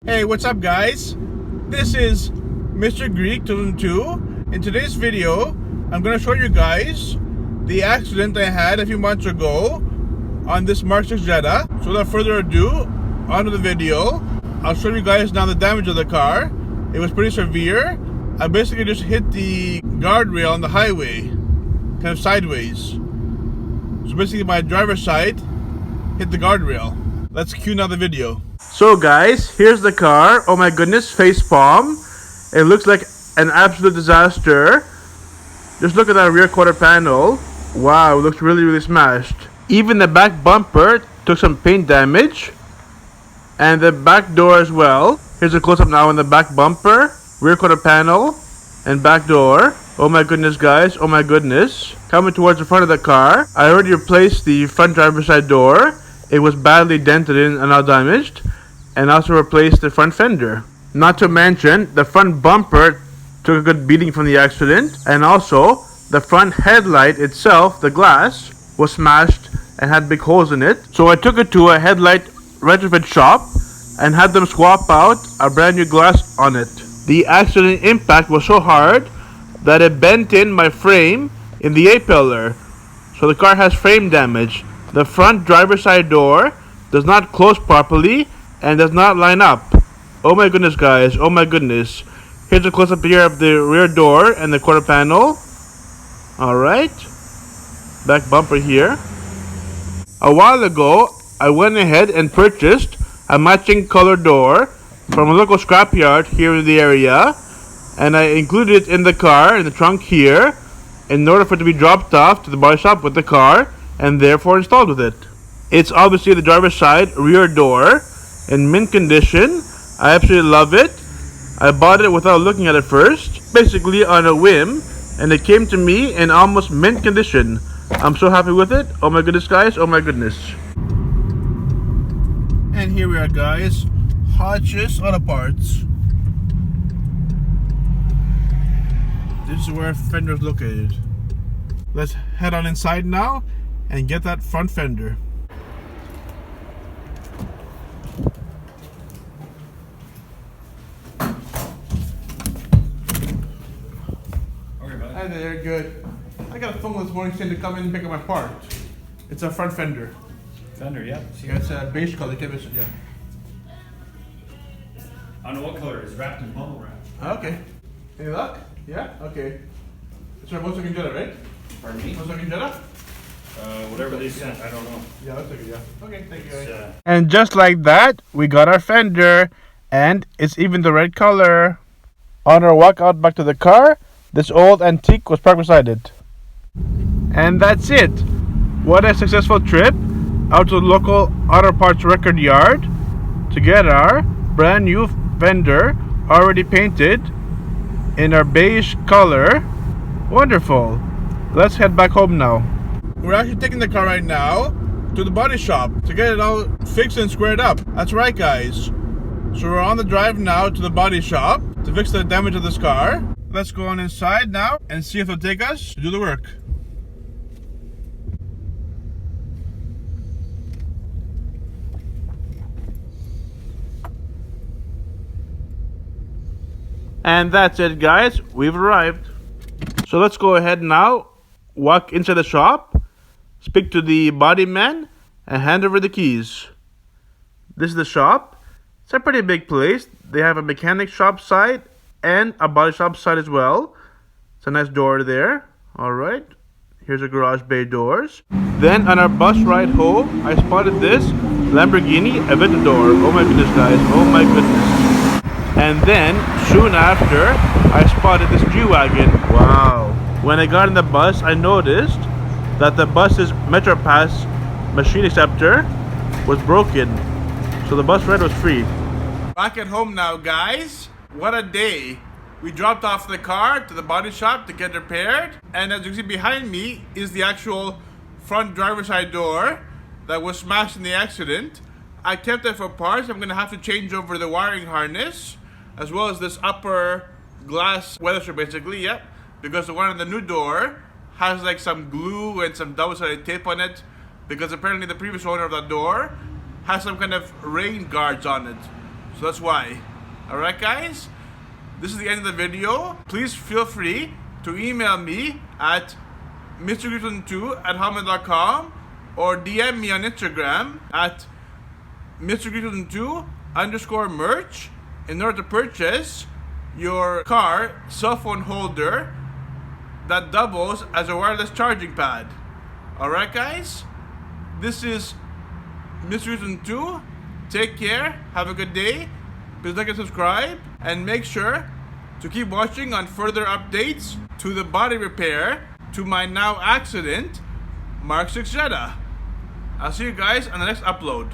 Hey, what's up guys? This is Mr. Greek 2002. In today's video, I'm going to show you guys the accident I had a few months ago on this Mark 6 Jetta. So without further ado, onto the video. I'll show you guys now the damage of the car. It was pretty severe. I basically just hit the guardrail on the highway, kind of sideways. So basically my driver's side hit the guardrail. Let's cue now the video. So guys, here's the car. Oh my goodness, face palm. It looks like an absolute disaster. Just look at that rear quarter panel. Wow, it looks really smashed. Even the back bumper took some paint damage. And the back door as well. Here's a close-up now on the back bumper, rear quarter panel, and back door. Oh my goodness guys, oh my goodness. Coming towards the front of the car, I already replaced the front driver's side door. It was badly dented in and now damaged. And also replaced the front fender. Not to mention, the front bumper took a good beating from the accident. And also, the front headlight itself, the glass, was smashed and had big holes in it. So I took it to a headlight retrofit shop and had them swap out a brand new glass on it. The accident impact was so hard that it bent in my frame in the A-pillar. So the car has frame damage. The front driver's side door does not close properly and does not line up. Oh my goodness guys, oh my goodness. Here's a close up here of the rear door and the quarter panel. Alright. Back bumper here. A while ago, I went ahead and purchased a matching color door from a local scrapyard here in the area. And I included it in the car, in the trunk here, in order for it to be dropped off to the body shop with the car and therefore installed with it. It's obviously the driver's side rear door in mint condition. I absolutely love it. I bought it without looking at it first, basically on a whim, and it came to me in almost mint condition. I'm so happy with it. Oh my goodness guys, oh my goodness. And here we are guys, Hodges Auto Parts. This is where Fender is located. Let's head on inside now and get that front fender. Hi there, good. I got a phone call this morning saying to come in and pick up my part. It's a front fender. Fender, yeah. Yeah, it's a beige color, yeah. I don't know what color it is, wrapped in bubble wrap. Okay. Any luck? Yeah? Okay. It's our Volkswagen Jetta, right? Pardon me? Volkswagen Jetta? Whatever they sent, I don't know. Yeah, looks like it, yeah. Okay, thank you guys. And just like that, we got our fender, and it's even the right color. On our walk out back to the car, this old antique was parked beside it. And that's it. What a successful trip out to the local auto parts record yard to get our brand new fender already painted in our beige color. Wonderful. Let's head back home now. We're actually taking the car right now to the body shop to get it all fixed and squared up. That's right guys. So we're on the drive now to the body shop to fix the damage of this car. Let's go on inside now and see if they'll take us to do the work. And that's it guys, we've arrived. So let's go ahead now, walk inside the shop, speak to the body man, and hand over the keys. This is the shop. It's a pretty big place. They have a mechanic shop side and a body shop side as well. It's a nice door there. Alright, here's a garage bay doors. Then on our bus ride home, I spotted this Lamborghini Aventador. Oh my goodness guys, oh my goodness. And then soon after, I spotted this G-Wagon. Wow. When I got in the bus, I noticed that the bus's MetroPass machine acceptor was broken. So the bus ride was free. Back at home now guys. What a day. We dropped off the car to the body shop to get repaired. And as you can see behind me is the actual front driver's side door that was smashed in the accident. I kept it for parts. I'm going to have to change over the wiring harness as well as this upper glass weather strip basically, yep. Because the one on the new door has like some glue and some double-sided tape on it because apparently the previous owner of that door has some kind of rain guards on it. So that's why. Alright guys, this is the end of the video. Please feel free to email me at mrgreekland2@hotmail.com or DM me on Instagram at mrgreekland2_merch in order to purchase your car cell phone holder that doubles as a wireless charging pad. Alright guys, this is Mr. Greekland 2. Take care, have a good day, please like and subscribe, and make sure to keep watching on further updates to the body repair to my now accident MK6 Jetta. I'll see you guys on the next upload.